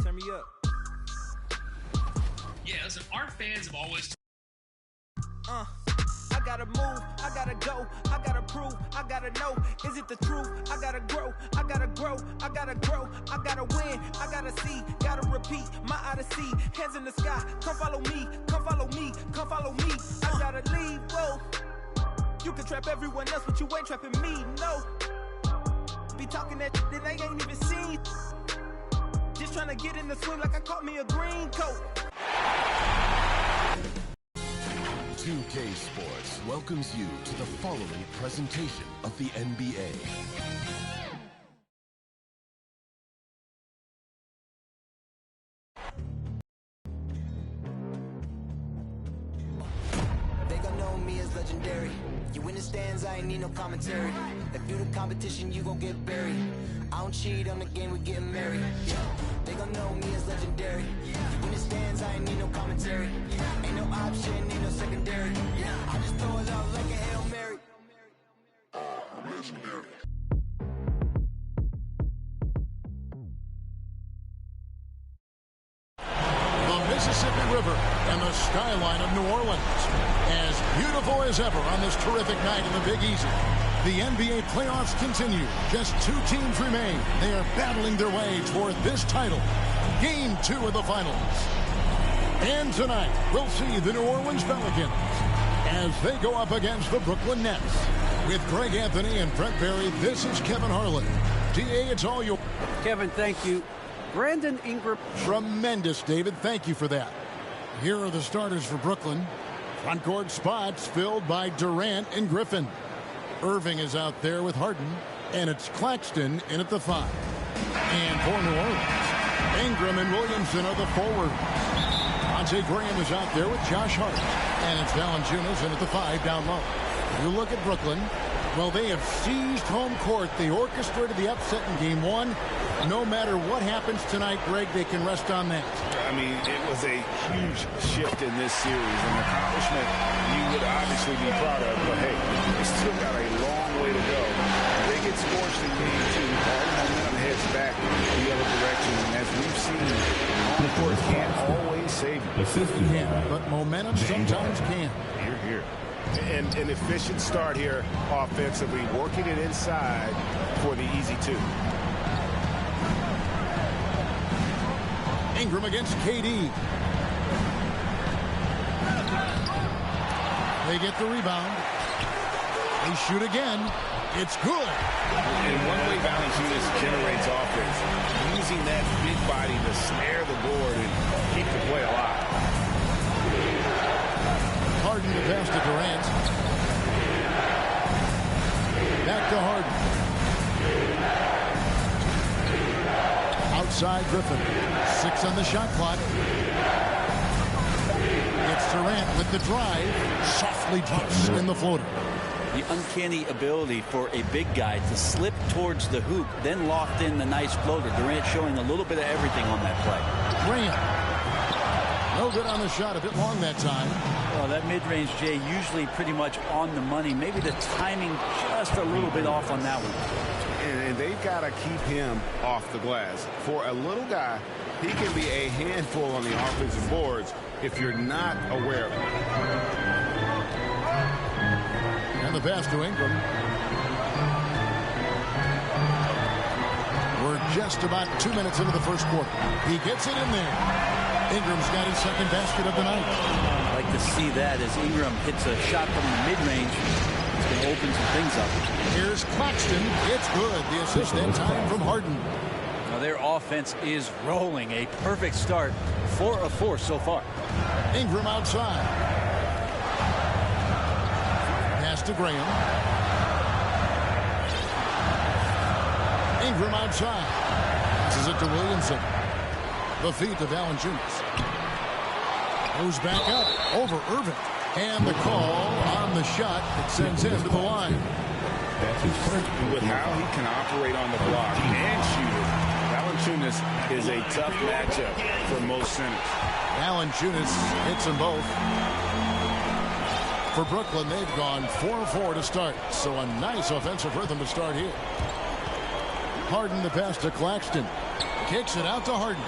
Turn me up. Yeah, listen, our fans have always... I gotta move, I gotta go, I gotta prove, I gotta know, is it the truth? I gotta grow, I gotta grow, I gotta grow, I gotta win, I gotta see, gotta repeat, my odyssey, hands in the sky, come follow me, come follow me, come follow me, I gotta leave, whoa, you can trap everyone else, but you ain't trapping me, no, be talking that they ain't even seen, just trying to get in the swing like I caught me a green coat. 2K Sports welcomes you to the following presentation of the NBA. They gon' know me as legendary. You in the stands, I ain't need no commentary. If you the competition, you gon' get buried. I don't cheat on the game, we getting married. Yeah. They gon' know me as legendary. You in the stands, I ain't need no commentary. Ain't no option, ain't no secondary. I just throw it out like a Hail Mary. Legendary. The Mississippi River and the skyline of New Orleans. As beautiful as ever on this terrific night in the Big Easy. The NBA playoffs continue. Just 2 teams remain. They are battling their way toward this title. Game 2 of the finals. And tonight, we'll see the New Orleans Pelicans as they go up against the Brooklyn Nets. With Greg Anthony and Brent Barry, this is Kevin Harlan. DA, it's all yours. Kevin, thank you. Brandon Ingram. Tremendous, David. Thank you for that. Here are the starters for Brooklyn. Front court spots filled by Durant and Griffin. Irving is out there with Harden, and it's Claxton in at the 5. And for New Orleans, Ingram and Williamson are the forwards. Devontae Graham is out there with Josh Hart, and it's Valanciunas in at the 5 down low. You look at Brooklyn. Well, they have seized home court. They orchestrated the upset in Game 1. No matter what happens tonight, Greg, they can rest on that. I mean, it was a huge shift in this series, an accomplishment you would obviously be proud of, but hey, they still got a long way to go. They get scorched in Game 2, all the momentum heads back the other direction, and as we've seen, home court can't always save you. Yeah, but momentum sometimes can. Here. And an efficient start here offensively, working it inside for the easy 2. Ingram against KD. They get the rebound. They shoot again. It's good. And one way Valanciunas generates offense, using that big body to snare the board and keep the play alive. Harden to pass to Durant. Back to Harden. Outside Griffin. 6 on the shot clock. It's Durant with the drive. Softly drops in the floater. The uncanny ability for a big guy to slip towards the hoop, then loft in the nice floater. Durant showing a little bit of everything on that play. Graham. No good on the shot. A bit long that time. Well, that mid-range, Jay, usually pretty much on the money. Maybe the timing just a little bit off on that one. And they've got to keep him off the glass. For a little guy, he can be a handful on the offensive boards if you're not aware of it. And the pass to Ingram. We're just about 2 minutes into the first quarter. He gets it in there. Ingram's got his second basket of the night. I'd like to see that as Ingram hits a shot from the mid-range. It's going to open some things up. Here's Claxton. It's good. The assist that time from Harden. Now their offense is rolling. A perfect start. 4 of 4 so far. Ingram outside. Pass to Graham. Ingram outside. Passes it to Williamson. The feet of Valanciunas. Goes back up over Irving. And the call on the shot that sends him to the line. With how he can operate on the block and shoot it, Valanciunas is a tough matchup for most centers. Valanciunas hits them both. For Brooklyn, they've gone 4-4 to start, so a nice offensive rhythm to start here. Harden the pass to Claxton. Kicks it out to Harden.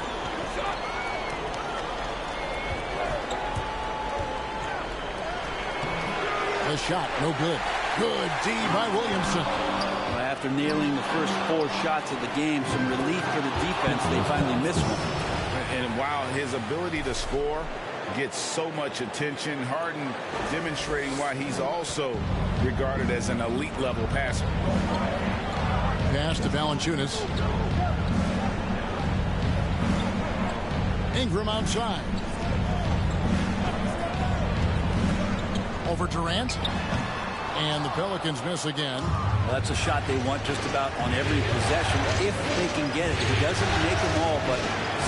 The shot, no good. Good D by Williamson. After nailing the first 4 shots of the game, some relief for the defense. They finally missed one. And while his ability to score gets so much attention, Harden demonstrating why he's also regarded as an elite level passer. Pass to Valanciunas. Ingram outside. Over Durant. And the Pelicans miss again. Well, that's a shot they want just about on every possession if they can get it. He doesn't make them all, but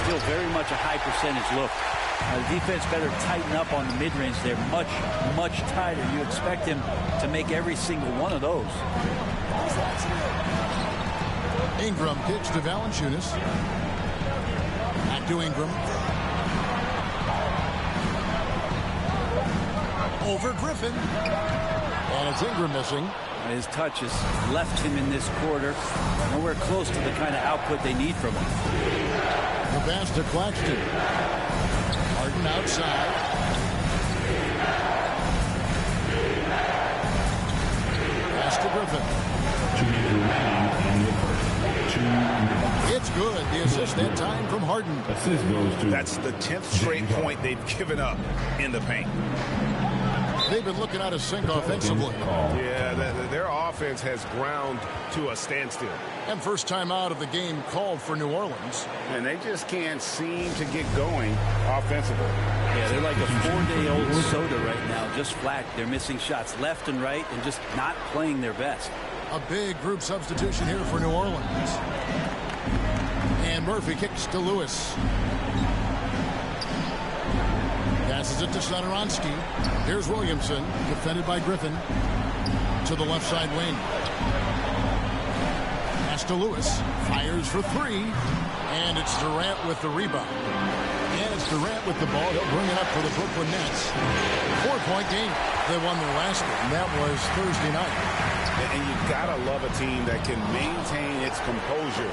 still very much a high percentage look. The defense better tighten up on the mid-range. They're much, much tighter. You expect him to make every single one of those. Ingram kicks to Valanciunas. Back to Ingram. Over Griffin. And it's Ingram missing. His touch has left him in this quarter. Nowhere close to the kind of output they need from him. The pass to Claxton. Harden outside. Pass to Griffin. It's good. The assist that time from Harden. That's the 10th straight point they've given up in the paint. They've been looking out of sync offensively. Yeah, their offense has ground to a standstill. And first time out of the game called for New Orleans. And they just can't seem to get going offensively. Yeah, they're like a 4-day-old soda right now, just flat. They're missing shots left and right and just not playing their best. A big group substitution here for New Orleans. And Murphy kicks to Lewis. Passes it to Satoransky. Here's Williamson, defended by Griffin. To the left side wing. Pass to Lewis. Fires for 3. And it's Durant with the rebound. And it's Durant with the ball. He'll bring it up for the Brooklyn Nets. 4-point game. They won their last game. That was Thursday night. And you've got to love a team that can maintain its composure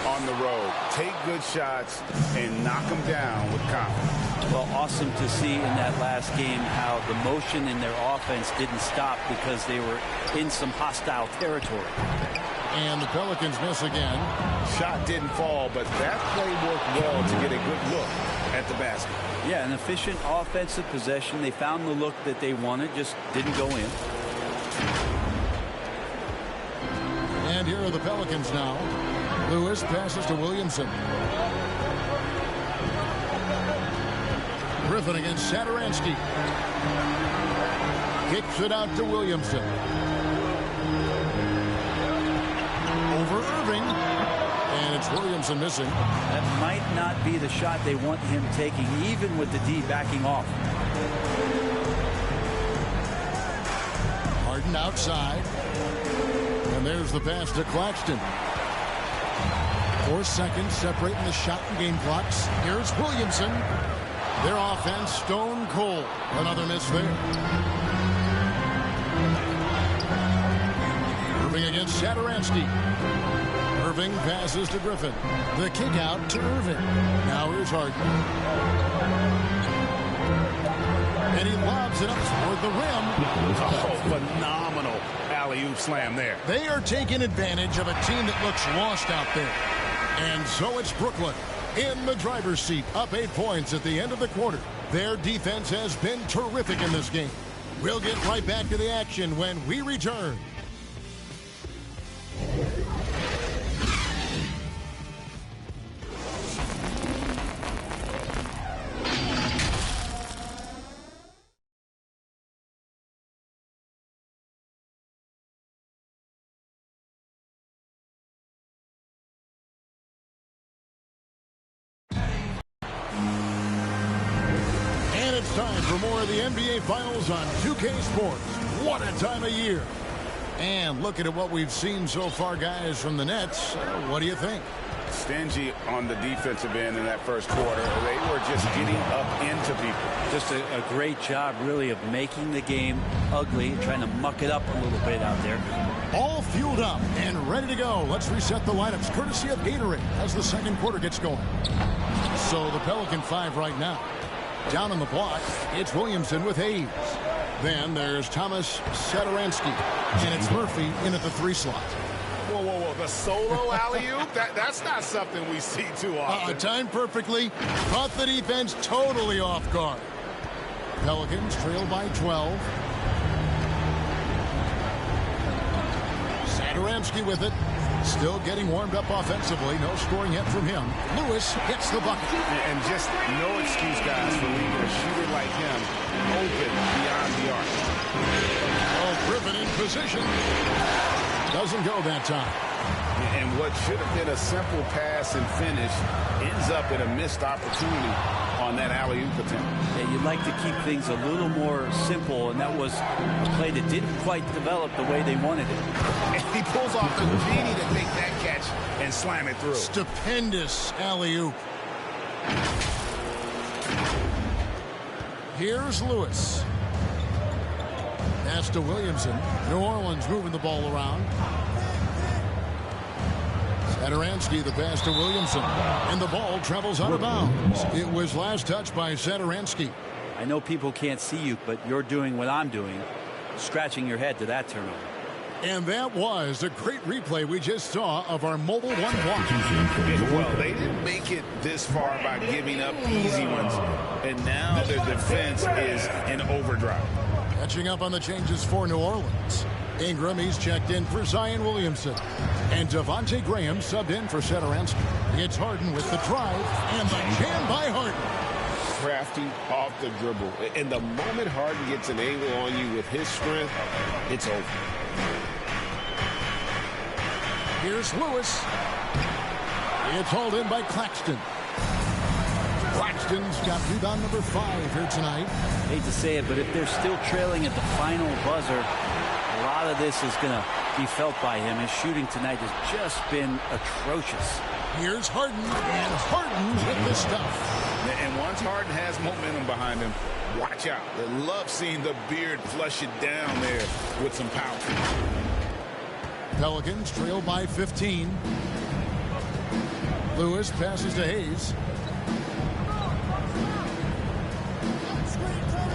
on the road. Take good shots and knock them down with confidence. Well, awesome to see in that last game how the motion in their offense didn't stop because they were in some hostile territory. And the Pelicans miss again. Shot didn't fall, but that play worked well to get a good look at the basket. Yeah, an efficient offensive possession. They found the look that they wanted, just didn't go in. And here are the Pelicans now. Lewis passes to Williamson. Griffin against Satoransky. Kicks it out to Williamson. Over Irving. And it's Williamson missing. That might not be the shot they want him taking, even with the D backing off. Harden outside. And there's the pass to Claxton. 4 seconds separating the shot and game clocks. Here's Williamson. Their offense stone cold. Another miss there. Irving against Satoransky. Irving passes to Griffin. The kick out to Irving. Now here's Harden. And he lobs it up toward the rim. Oh, phenomenal alley-oop slam there. They are taking advantage of a team that looks lost out there. And so it's Brooklyn in the driver's seat, up 8 points at the end of the quarter. Their defense has been terrific in this game. We'll get right back to the action when we return. Time for more of the NBA Finals on 2K Sports. What a time of year. And looking at what we've seen so far, guys, from the Nets, what do you think? stingy on the defensive end in that first quarter. They were just getting up into people. Just a great job, really, of making the game ugly, trying to muck it up a little bit out there. All fueled up and ready to go. Let's reset the lineups, courtesy of Gatorade, as the second quarter gets going. So the Pelican 5 right now. Down on the block, it's Williamson with Hayes. Then there's Thomas Satoransky, and it's Murphy in at the 3 slot. Whoa, whoa, whoa. The solo alley-oop? That's not something we see too often. Timed perfectly. Caught the defense totally off guard. Pelicans trail by 12. Satoransky with it. Still getting warmed up offensively. No scoring yet from him. Lewis gets the bucket. And just no excuse, guys, for leaving a shooter like him open beyond the arc. Oh, Griffin in position. Doesn't go that time. And what should have been a simple pass and finish ends up in a missed opportunity on that alley-oop attempt. Yeah, you'd like to keep things a little more simple, and that was a play that didn't quite develop the way they wanted it. And he pulls off the genie to take that catch and slam it through. Stupendous alley-oop. Here's Lewis. Pass to Williamson. New Orleans moving the ball around. Satoransky, the pass to Williamson. And the ball travels out of bounds. It was last touched by Satoransky. I know people can't see you, but you're doing what I'm doing, scratching your head to that turnover. And that was a great replay we just saw of our Mobile One block. Well, they didn't make it this far by giving up easy ones. And now their defense is in overdrive. Catching up on the changes for New Orleans. Ingram, he's checked in for Zion Williamson. And Devontae Graham subbed in for Satoransky. It's Harden with the drive and the jam by Harden. Crafty off the dribble. And the moment Harden gets an angle on you with his strength, it's over. Here's Lewis. It's hauled in by Claxton. Claxton's got rebound number 5 here tonight. Hate to say it, but if they're still trailing at the final buzzer, a lot of this is going to be felt by him. His shooting tonight has just been atrocious. Here's Harden, and Harden with the stuff. And once Harden has momentum behind him, watch out. They love seeing the beard flush it down there with some power. Pelicans trail by 15. Lewis passes to Hayes.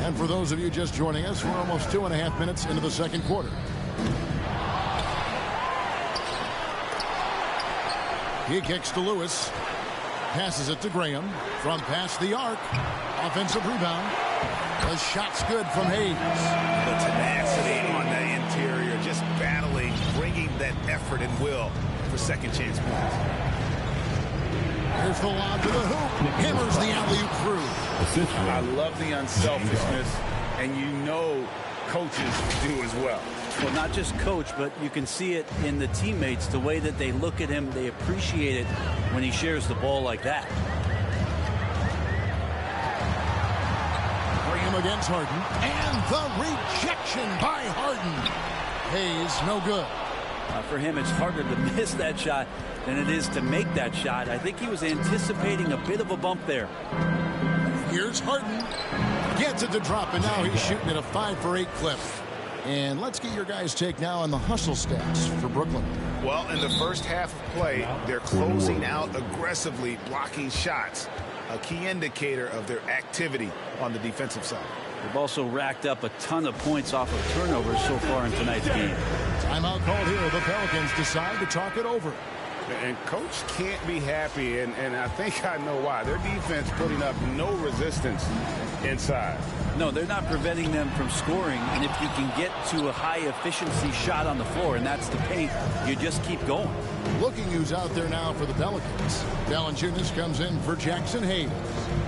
And for those of you just joining us, we're almost 2.5 minutes into the second quarter. He kicks to Lewis. Passes it to Graham. From past the arc. Offensive rebound. The shot's good from Hayes. The tenacity on the interior, just battling, bringing that effort and will for second chance points. Here's the lob to the hoop. Hammers the alley-oop through. I love the unselfishness, and you know coaches do as well. Well, not just coach, but you can see it in the teammates, the way that they look at him. They appreciate it when he shares the ball like that. Graham against Harden. And the rejection by Harden. Hayes, no good. For him, it's harder to miss that shot than it is to make that shot. I think he was anticipating a bit of a bump there. Here's Harden. Gets it to drop, and now he's shooting at a 5 for 8 clip. And let's get your guys' take now on the hustle stats for Brooklyn. Well, in the first half of play, they're closing out aggressively, blocking shots, a key indicator of their activity on the defensive side. They've also racked up a ton of points off of turnovers so far in tonight's game. Timeout called here. The Pelicans decide to talk it over. And coach can't be happy, and I think I know why. Their defense putting up no resistance inside. No, they're not preventing them from scoring, and if you can get to a high-efficiency shot on the floor, and that's the paint, you just keep going. Looking who's out there now for the Pelicans. Valanciunas comes in for Jackson Hayes.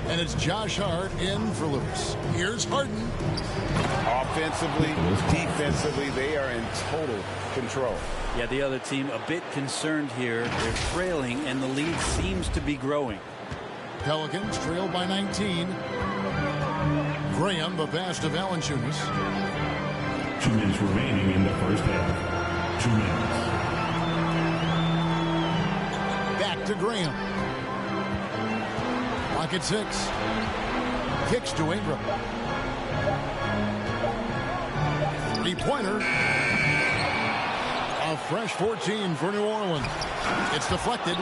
And it's Josh Hart in for Lewis. Here's Harden. Offensively, defensively, they are in total control. Yeah, the other team a bit concerned here. They're trailing, and the lead seems to be growing. Pelicans trail by 19. Graham, the pass to Valanciunas. 2 minutes remaining in the first half. 2 minutes. Back to Graham. Clock at 6. Kicks to Ingram. Three-pointer. A fresh 14 for New Orleans. It's deflected.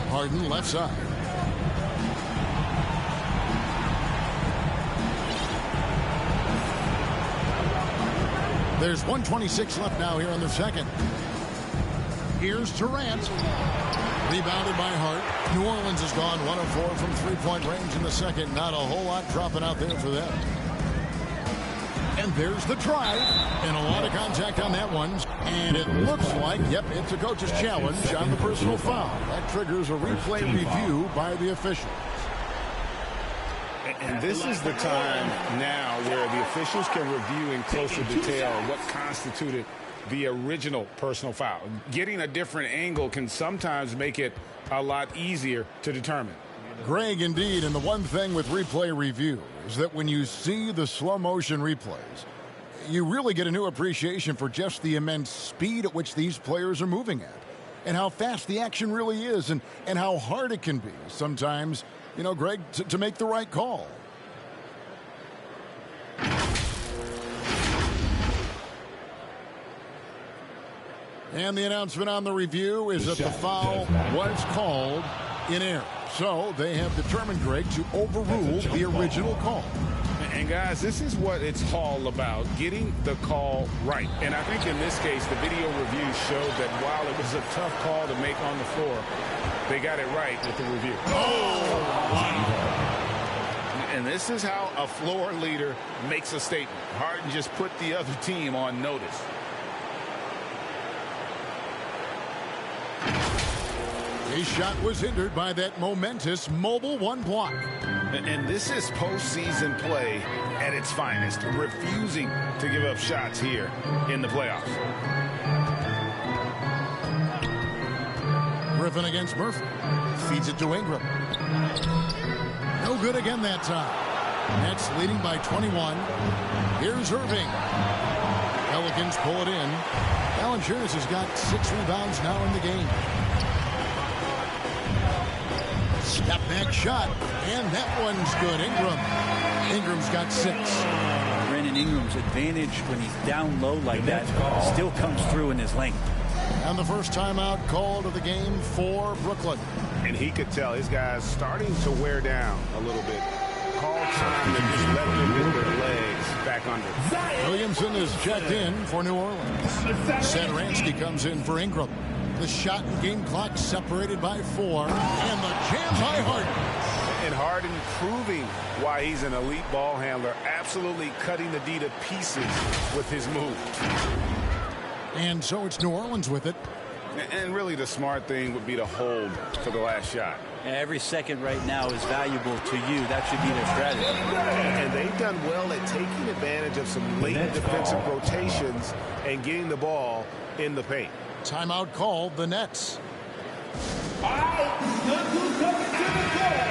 Harden left side. There's 1:26 left now here in the second. Here's Durant. Rebounded by Hart. New Orleans has gone 1 of 4 from three-point range in the second. Not a whole lot dropping out there for them. And there's the drive. And a lot of contact on that one. And it looks like, yep, it's a coach's challenge on the personal foul. That triggers a replay review by the officials. And this is the time now where the officials can review in closer detail what constituted the original personal foul. Getting a different angle can sometimes make it a lot easier to determine. Greg, indeed, and the one thing with replay review is that when you see the slow motion replays, you really get a new appreciation for just the immense speed at which these players are moving at and how fast the action really is and how hard it can be sometimes, you know, Greg, to make the right call. And the announcement on the review is that the foul was called in error. So they have determined, Greg, to overrule the original call. And guys, this is what it's all about, getting the call right. And I think in this case, the video review showed that while it was a tough call to make on the floor, they got it right with the review. Oh, wow. And this is how a floor leader makes a statement. Harden just put the other team on notice. His shot was hindered by that momentous mobile one block. And this is postseason play at its finest, refusing to give up shots here in the playoffs. Griffin against Murphy. Feeds it to Ingram. No good again that time. Nets leading by 21. Here's Irving. Pelicans pull it in. Valanciunas has got 6 rebounds now in the game. Step back shot, and that one's good. Ingram's got 6. Brandon Ingram's advantage when he's down low like that still comes through in his length. And the first timeout called of the game for Brooklyn. And he could tell his guys starting to wear down a little bit. Call time to just let them get their legs back under. Williamson is checked in for New Orleans. Satoransky comes in for Ingram. The shot and game clock separated by 4. And the jam by Harden. And Harden proving why he's an elite ball handler. Absolutely cutting the D to pieces with his move. And so it's New Orleans with it. And really the smart thing would be to hold for the last shot. Every second right now is valuable to you. That should be their strategy. And they've done well at taking advantage of some late defensive rotations and getting the ball in the paint. Timeout called the Nets. All right, look who's coming to the play.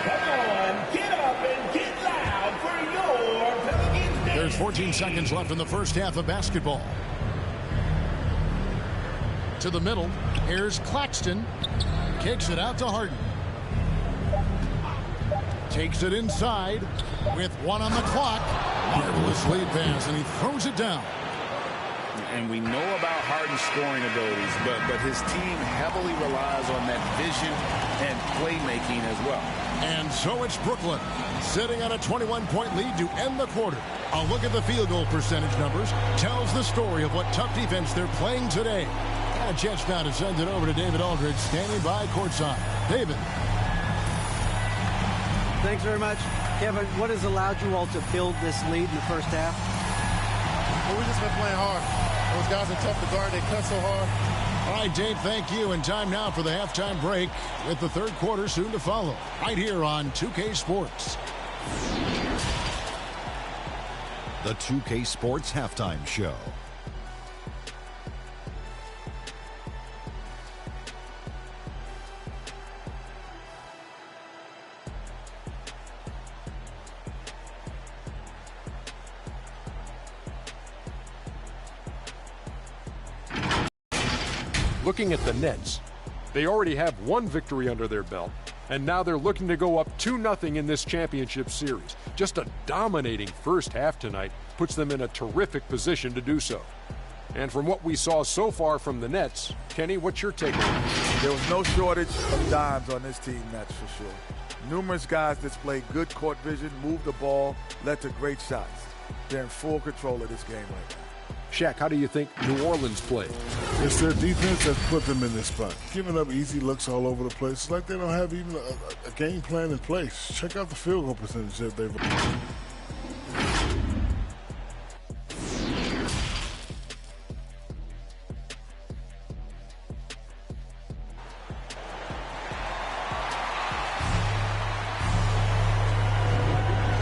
Come on, get up and get loud for your Pelicans Day. There's 14 seconds left in the first half of basketball. To the middle, here's Claxton. Kicks it out to Harden. Takes it inside with 1 on the clock. Marvelous lead pass, and he throws it down. And we know about Harden's scoring abilities, but his team heavily relies on that vision and playmaking as well. And so it's Brooklyn sitting on a 21-point lead to end the quarter. A look at the field goal percentage numbers tells the story of what tough defense they're playing today. Got a chance now to send it over to David Aldridge, standing by courtside. David. Thanks very much. Kevin, what has allowed you all to build this lead in the first half? Well, we've just been playing hard. Those guys are tough to guard. They cut so hard. All right, Dave, thank you. And time now for the halftime break with the third quarter soon to follow. Right here on 2K Sports. The 2K Sports Halftime Show. Looking at the Nets, they already have one victory under their belt, and now they're looking to go up 2-0 in this championship series. Just a dominating first half tonight puts them in a terrific position to do so. And from what we saw so far from the Nets, Kenny, what's your takeaway? There was no shortage of dimes on this team, that's for sure. Numerous guys displayed good court vision, moved the ball, led to great shots. They're in full control of this game right now. Shaq, how do you think New Orleans played? It's their defense that put them in this spot. Giving up easy looks all over the place. It's like they don't have even a game plan in place. Check out the field goal percentage that they've.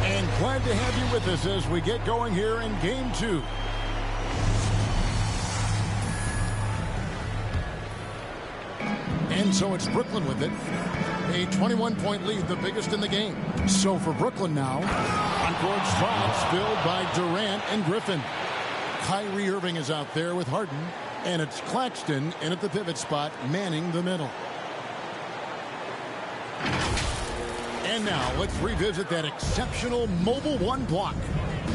And glad to have you with us as we get going here in Game 2. And so it's Brooklyn with it. A 21-point lead, the biggest in the game. So for Brooklyn now, on-court spots filled by Durant and Griffin. Kyrie Irving is out there with Harden, and it's Claxton in at the pivot spot, manning the middle. And now let's revisit that exceptional Mobile One block.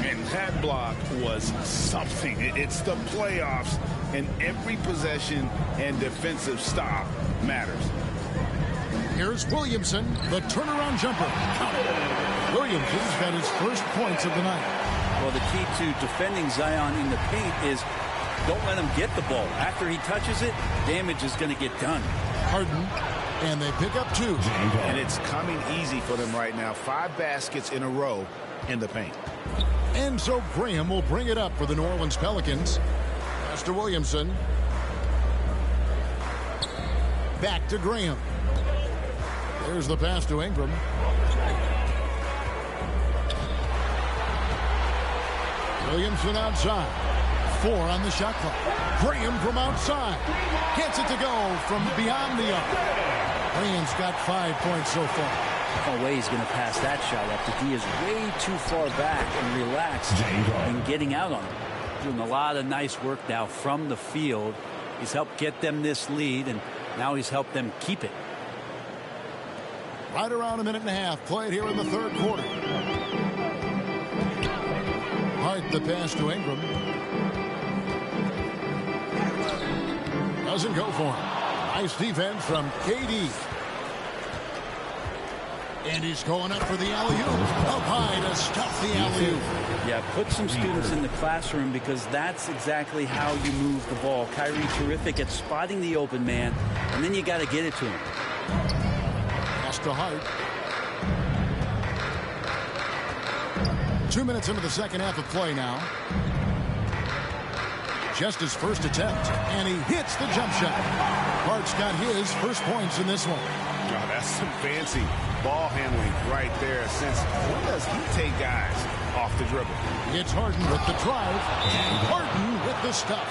And that block was something. It's the playoffs, and every possession and defensive stop matters. Here's Williamson, the turnaround jumper. Williamson's got his first points of the night. Well, the key to defending Zion in the paint is don't let him get the ball. After he touches it, damage is going to get done. Harden, and they pick up 2. And it's coming easy for them right now. 5 baskets in a row in the paint. And so Graham will bring it up for the New Orleans Pelicans. Pass to Williamson. Back to Graham. There's the pass to Ingram. Williamson outside. 4 on the shot clock. Graham from outside. Gets it to go from beyond the arc. Graham's got 5 points so far. No way he's going to pass that shot after D is way too far back and relaxed and getting out on him. Doing a lot of nice work now from the field. He's helped get them this lead, and now he's helped them keep it. Right around a minute and a half played here in the third quarter. Hart the pass to Ingram. Doesn't go for him. Nice defense from KD. And he's going up for the alley-oop. Up high to stuff the alley-oop. Yeah, put some students in the classroom because that's exactly how you move the ball. Kyrie terrific at spotting the open man, and then you got to get it to him. Pass to Hart. 2 minutes into the second half of play now. Just his first attempt, and he hits the jump shot. Hart's got his first points in this one. Oh, that's some fancy ball handling right there. Since when does he take guys off the dribble? It's Harden with the drive, and Harden with the stuff.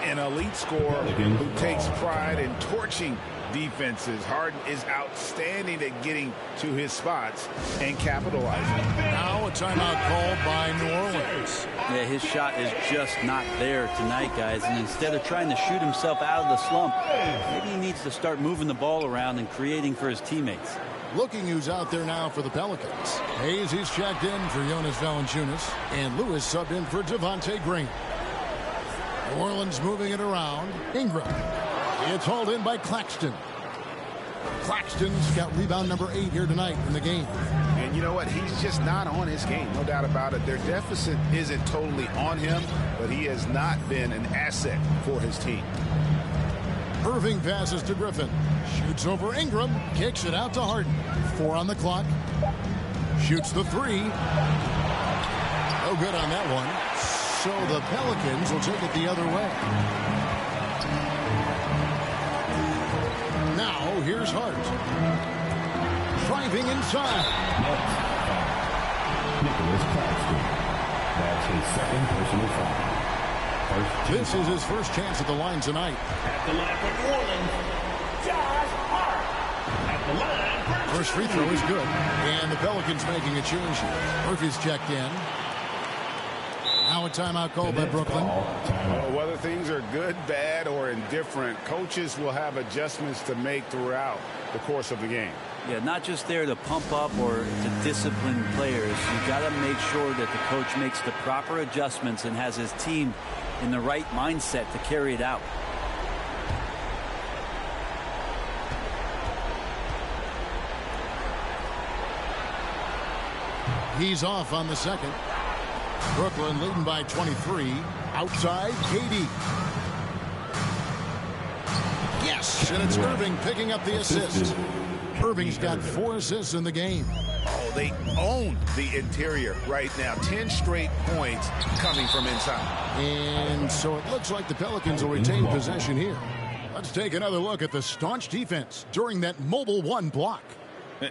An elite scorer who takes pride in torching defenses. Harden is outstanding at getting to his spots and capitalizing. Now a timeout called by New Orleans. Yeah, his shot is just not there tonight, guys. And instead of trying to shoot himself out of the slump, maybe he needs to start moving the ball around and creating for his teammates. Looking who's out there now for the Pelicans. Hayes, he's checked in for Jonas Valanciunas. And Lewis subbed in for Devontae Green. New Orleans moving it around. Ingram. It's hauled in by Claxton. Claxton's got rebound number 8 here tonight in the game. And you know what? He's just not on his game. No doubt about it. Their deficit isn't totally on him, but he has not been an asset for his team. Irving passes to Griffin. Shoots over Ingram. Kicks it out to Harden. 4 on the clock. Shoots the 3. No good on that one. So the Pelicans will take it the other way. Now here's Hart. Driving inside. Nicholas Claxton. That's his second personal foul. This is his first chance at the line tonight. At the line for New Orleans, Josh Hart. At the line for first free throw is good. And the Pelicans making a change here. Murphy's checked in. Now a timeout called by Brooklyn. Well, whether things are good, bad, or indifferent, coaches will have adjustments to make throughout the course of the game. Yeah, not just there to pump up or to discipline players. You got to make sure that the coach makes the proper adjustments and has his team in the right mindset to carry it out. He's off on the second. Brooklyn leading by 23. Outside, KD. Yes, and it's Irving picking up the assist. Irving's got 4 assists in the game. Oh, they own the interior right now. 10 straight points coming from inside. And so it looks like the Pelicans will retain possession here. Let's take another look at the staunch defense during that Mobile One block.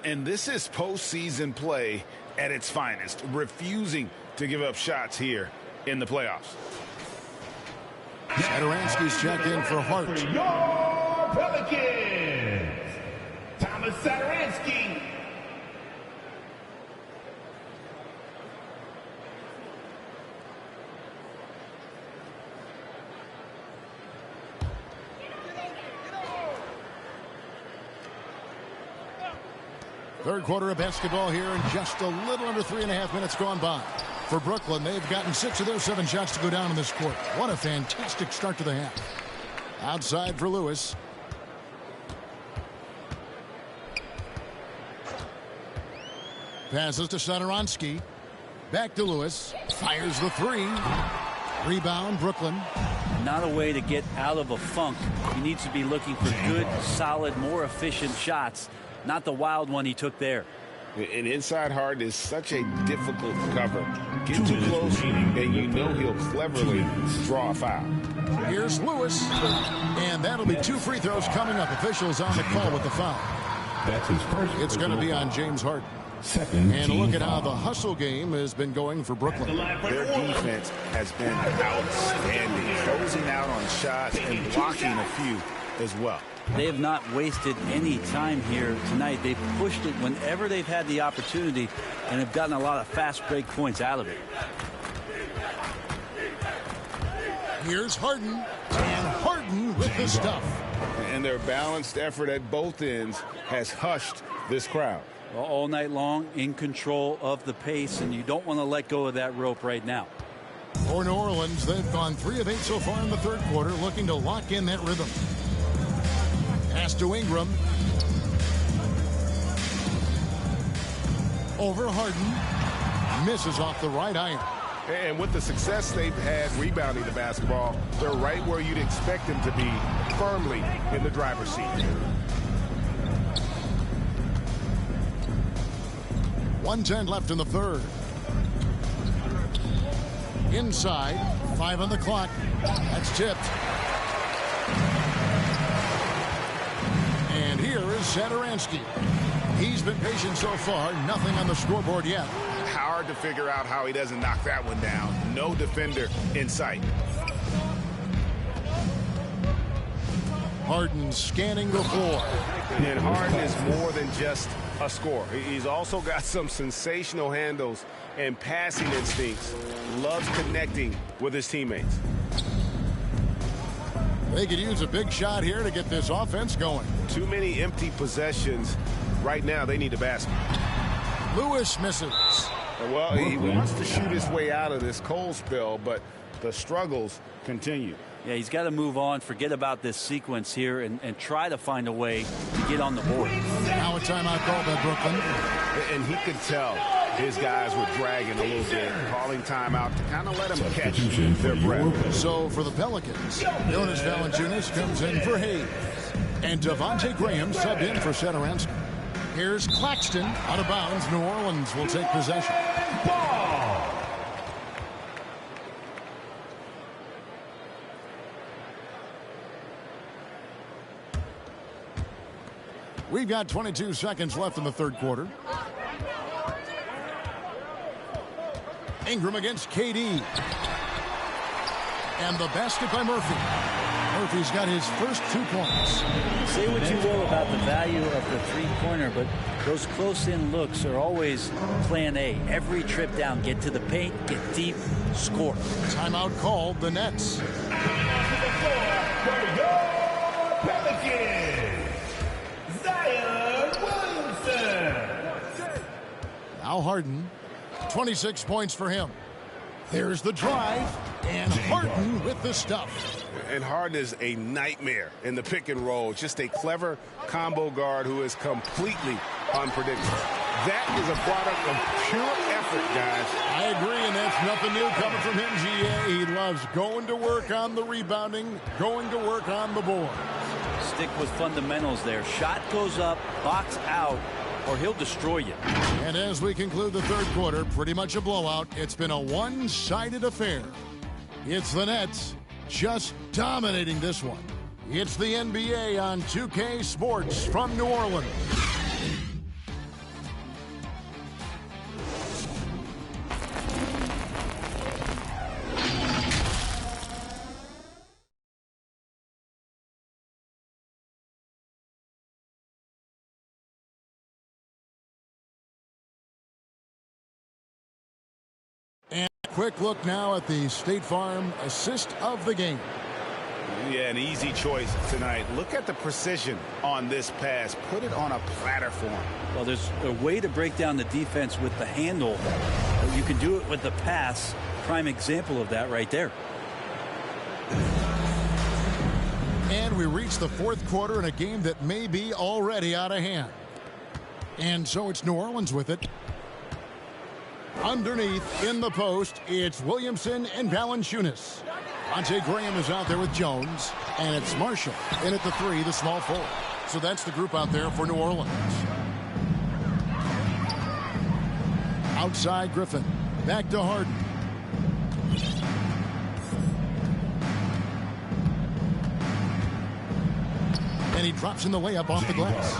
And this is postseason play at its finest, refusing to give up shots here in the playoffs. Satoransky's checked in for Hart. Your Pelicans, Thomas Satoransky. Third quarter of basketball here, and just a little under 3.5 minutes gone by. For Brooklyn, they've gotten 6 of their 7 shots to go down in this quarter. What a fantastic start to the half. Outside for Lewis. Passes to Satoransky. Back to Lewis. Fires the 3. Rebound, Brooklyn. Not a way to get out of a funk. He needs to be looking for good, solid, more efficient shots. Not the wild one he took there. An inside Hart is such a difficult cover. Get too close, and you know he'll cleverly draw a foul. Here's Lewis. And that'll be 2 free throws coming up. Officials on the call with the foul. That's his first. It's going to be on James Harden. And look at how the hustle game has been going for Brooklyn. Their defense has been outstanding, closing out on shots and blocking a few as well. They have not wasted any time here tonight. They've pushed it whenever they've had the opportunity and have gotten a lot of fast break points out of it. Here's Harden, and Harden with the stuff. And their balanced effort at both ends has hushed this crowd. Well, all night long, in control of the pace, and you don't want to let go of that rope right now. For New Orleans, they've gone 3 of 8 so far in the third quarter, looking to lock in that rhythm. Pass to Ingram. Over Harden. Misses off the right iron. And with the success they've had rebounding the basketball, they're right where you'd expect them to be, firmly in the driver's seat. .110 left in the third. Inside, 5 on the clock. That's tipped. And here is Satoransky. He's been patient so far. Nothing on the scoreboard yet. Hard to figure out how he doesn't knock that one down. No defender in sight. Harden scanning the floor. And Harden is more than just a scorer. He's also got some sensational handles and passing instincts. Loves connecting with his teammates. They could use a big shot here to get this offense going. Too many empty possessions. Right now, they need a basket. Lewis misses. Well, he wants to shoot his way out of this cold spell, but the struggles continue. Yeah, he's got to move on, forget about this sequence here, and try to find a way to get on the board. Now a timeout call by Brooklyn. And he could tell his guys were dragging a little bit, calling timeout to kind of let them catch their breath. So for the Pelicans, Jonas Valanciunas comes in for Hayes. And Devontae Graham subbed in for Satoransky. Here's Claxton out of bounds. New Orleans will take possession. We've got 22 seconds left in the third quarter. Ingram against KD. And the basket by Murphy. Murphy's got his first 2 points. Say what you will about the value of the three-pointer, but those close-in looks are always plan A. Every trip down, get to the paint, get deep, score. Timeout called, the Nets. For your Pelicans, Zion Williamson. Now Harden, 26 points for him. There's the drive, and Harden with the stuff. And Harden is a nightmare in the pick and roll. Just a clever combo guard who is completely unpredictable. That is a product of pure effort, guys. I agree, and that's nothing new coming from him, GA. He loves going to work on the rebounding, going to work on the board. Stick with fundamentals there. Shot goes up, box out, or he'll destroy you. And as we conclude the third quarter, pretty much a blowout. It's been a one-sided affair. It's the Nets just dominating this one. It's the NBA on 2K Sports from New Orleans. And a quick look now at the State Farm assist of the game. Yeah, an easy choice tonight. Look at the precision on this pass. Put it on a platter for him. Well, there's a way to break down the defense with the handle. You can do it with the pass. Prime example of that right there. And we reach the fourth quarter in a game that may be already out of hand. And so it's New Orleans with it. Underneath in the post, it's Williamson and Valanciunas. Monte Graham is out there with Jones, and it's Marshall in at the 3, the small forward. So that's the group out there for New Orleans. Outside Griffin, back to Harden. And he drops in the layup off the glass.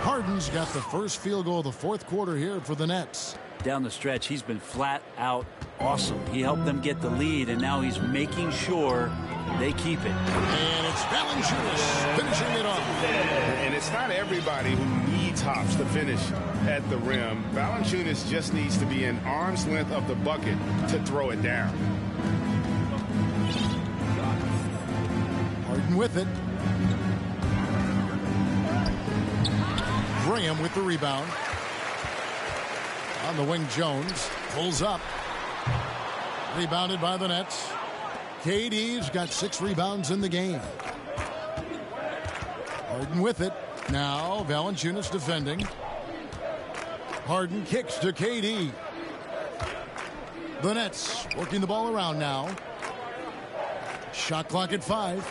Harden's got the first field goal of the fourth quarter here for the Nets. Down the stretch, he's been flat out awesome. He helped them get the lead, and now he's making sure they keep it. And it's Valanciunas finishing it off. And it's not everybody who needs hops to finish at the rim. Valanciunas just needs to be an arm's length of the bucket to throw it down. Harden with it. Graham with the rebound. On the wing, Jones pulls up. Rebounded by the Nets. KD's got 6 rebounds in the game. Harden with it. Now Valanciunas defending. Harden kicks to KD. The Nets working the ball around now. Shot clock at 5.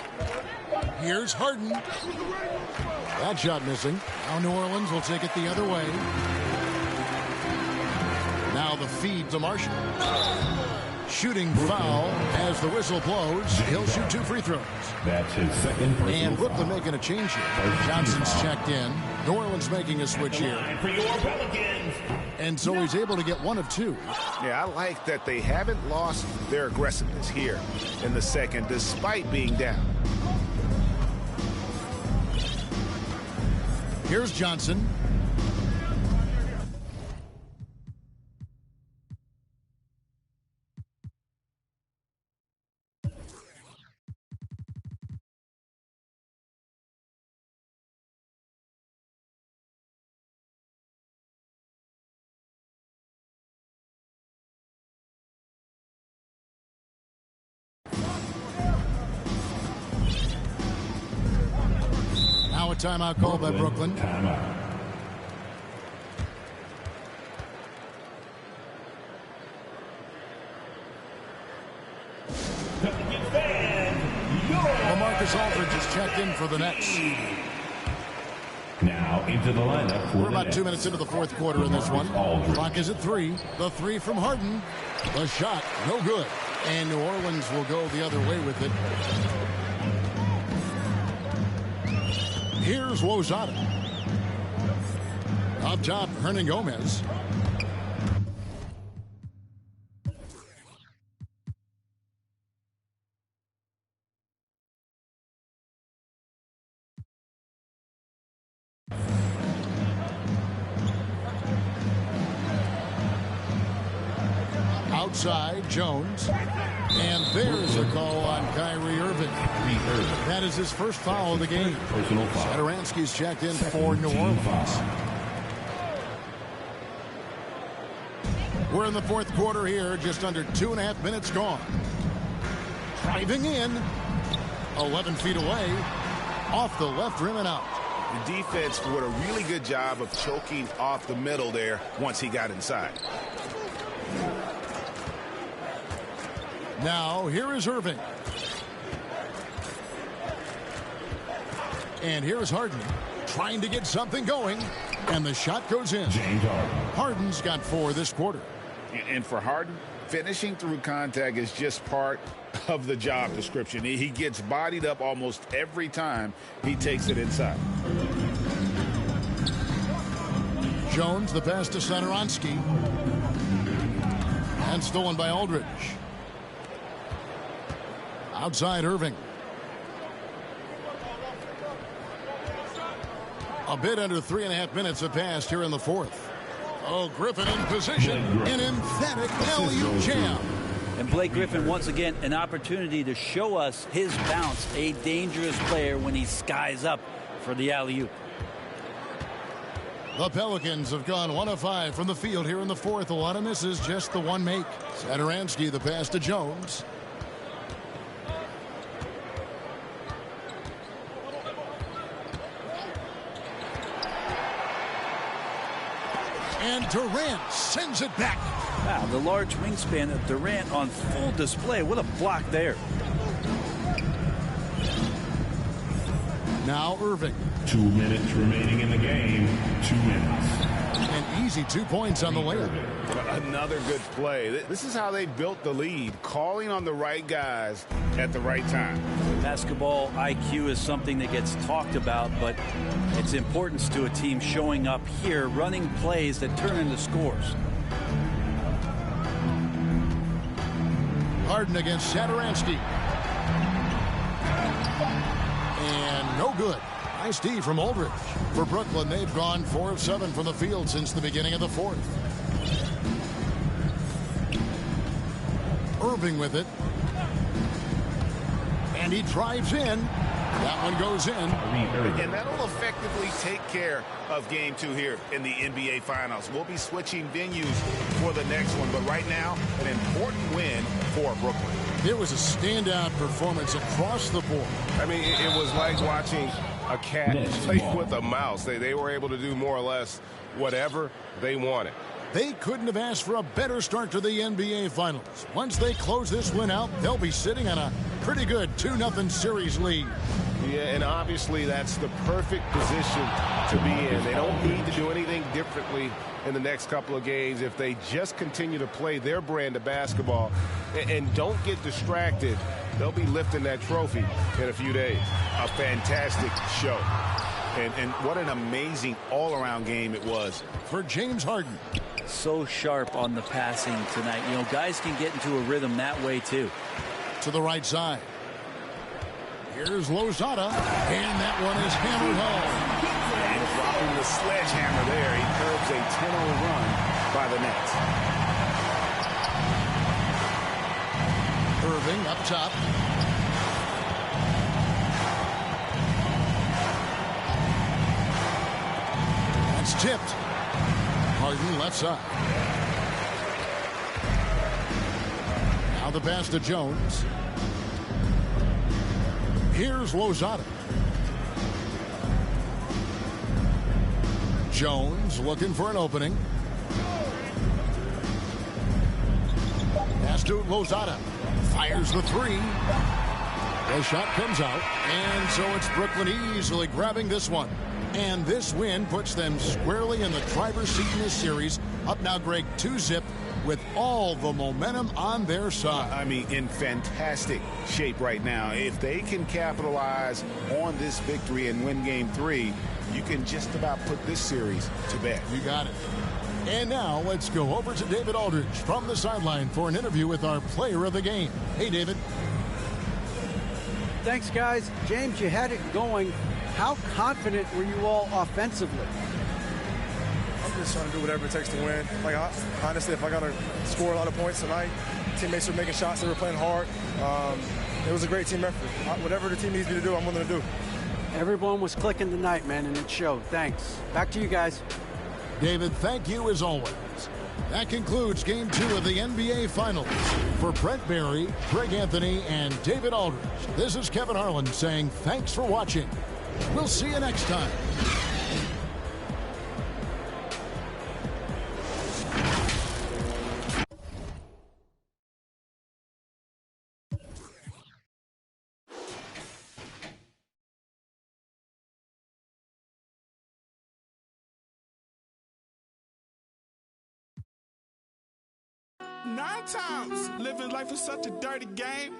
Here's Harden. That shot missing. Now New Orleans will take it the other way. Now the feed to Marshall. Shooting foul as the whistle blows. He'll shoot 2 free throws. That's his second personal And Brooklyn foul. making a change here. Johnson's checked in. New Orleans making a switch here. For your Pelicans, And so he's able to get 1 of 2. Yeah, I like that they haven't lost their aggressiveness here in the second, despite being down. Here's Johnson. Now a timeout called by Brooklyn. Timeout. LaMarcus Aldridge has checked in for the Nets. Now into the lineup for We're the about Nets. 2 minutes into the fourth quarter in this one. Aldridge. Clock is at 3. The 3 from Harden. The shot, no good. And New Orleans will go the other way with it. Here's Wozada. Up top, Hernangomez. outside, Jones. And there's a call on Kyrie Irving. That is his first foul of the game. Satoransky's checked in for New Orleans. We're in the fourth quarter here, just under 2.5 minutes gone. Driving in, 11 feet away, off the left rim and out. The defense did a really good job of choking off the middle there once he got inside. Now, here is Irving. And here's Harden, trying to get something going, and the shot goes in. Harden's got 4 this quarter. And for Harden, finishing through contact is just part of the job description. He gets bodied up almost every time he takes it inside. Jones, the pass to Satoransky. And stolen by Aldridge. Outside Irving. A bit under 3.5 minutes have passed here in the fourth. Oh, Griffin in position. An emphatic alley-oop jam. And Blake Griffin, once again, an opportunity to show us his bounce. A dangerous player when he skies up for the alley-oop. The Pelicans have gone 1 of 5 from the field here in the fourth. A lot of misses, just the one make. Satoransky, the pass to Jones. And Durant sends it back. Wow, the large wingspan of Durant on full display. What a block there. Now Irving. 2 minutes remaining in the game. 2 minutes. An easy 2 points on the layup. Another good play. This is how they built the lead, calling on the right guys at the right time. Basketball IQ is something that gets talked about, but its importance to a team showing up here, running plays that turn into scores. Harden against Satoransky. And no good. Nice D from Aldridge. For Brooklyn, they've gone 4 of 7 from the field since the beginning of the fourth. Irving with it. And he drives in. That one goes in. And that'll effectively take care of game 2 here in the NBA Finals. We'll be switching venues for the next one, but right now, an important win for Brooklyn. It was a standout performance across the board. I mean, it was like watching a cat play with a mouse. They were able to do more or less whatever they wanted. They couldn't have asked for a better start to the NBA Finals. Once they close this win out, they'll be sitting on a pretty good 2-0 series lead. Yeah, and obviously that's the perfect position to be in. They don't need to do anything differently in the next couple of games if they just continue to play their brand of basketball and don't get distracted. They'll be lifting that trophy in a few days. A fantastic show. And what an amazing all-around game it was. For James Harden. So sharp on the passing tonight. You know, guys can get into a rhythm that way, too. To the right side. Here's Lozada. And that one is hammered home. And dropping the sledgehammer there. He curbs a 10-0 run by the Nets. Irving up top. It's tipped. Harden left side. Now the pass to Jones. Here's Lozada. Jones looking for an opening. Pass to Lozada. Fires the 3. The shot comes out. And so it's Brooklyn easily grabbing this one. And this win puts them squarely in the driver's seat in this series. Up now, Greg, 2-0 with all the momentum on their side. I mean, in fantastic shape right now. If they can capitalize on this victory and win game 3, you can just about put this series to bed. You got it. And now let's go over to David Aldridge from the sideline for an interview with our player of the game. Hey, David. Thanks, guys. James, you had it going. How confident were you all offensively? just trying to do whatever it takes to win. Like, honestly, if I got to score a lot of points tonight, teammates were making shots, they were playing hard. It was a great team effort. Whatever the team needs me to do, I'm willing to do. Everyone was clicking tonight, man, and it showed. Thanks. Back to you guys. David, thank you as always. That concludes Game 2 of the NBA Finals. For Brent Barry, Greg Anthony, and David Aldridge, this is Kevin Harlan saying thanks for watching. We'll see you next time. Nine times living life is such a dirty game.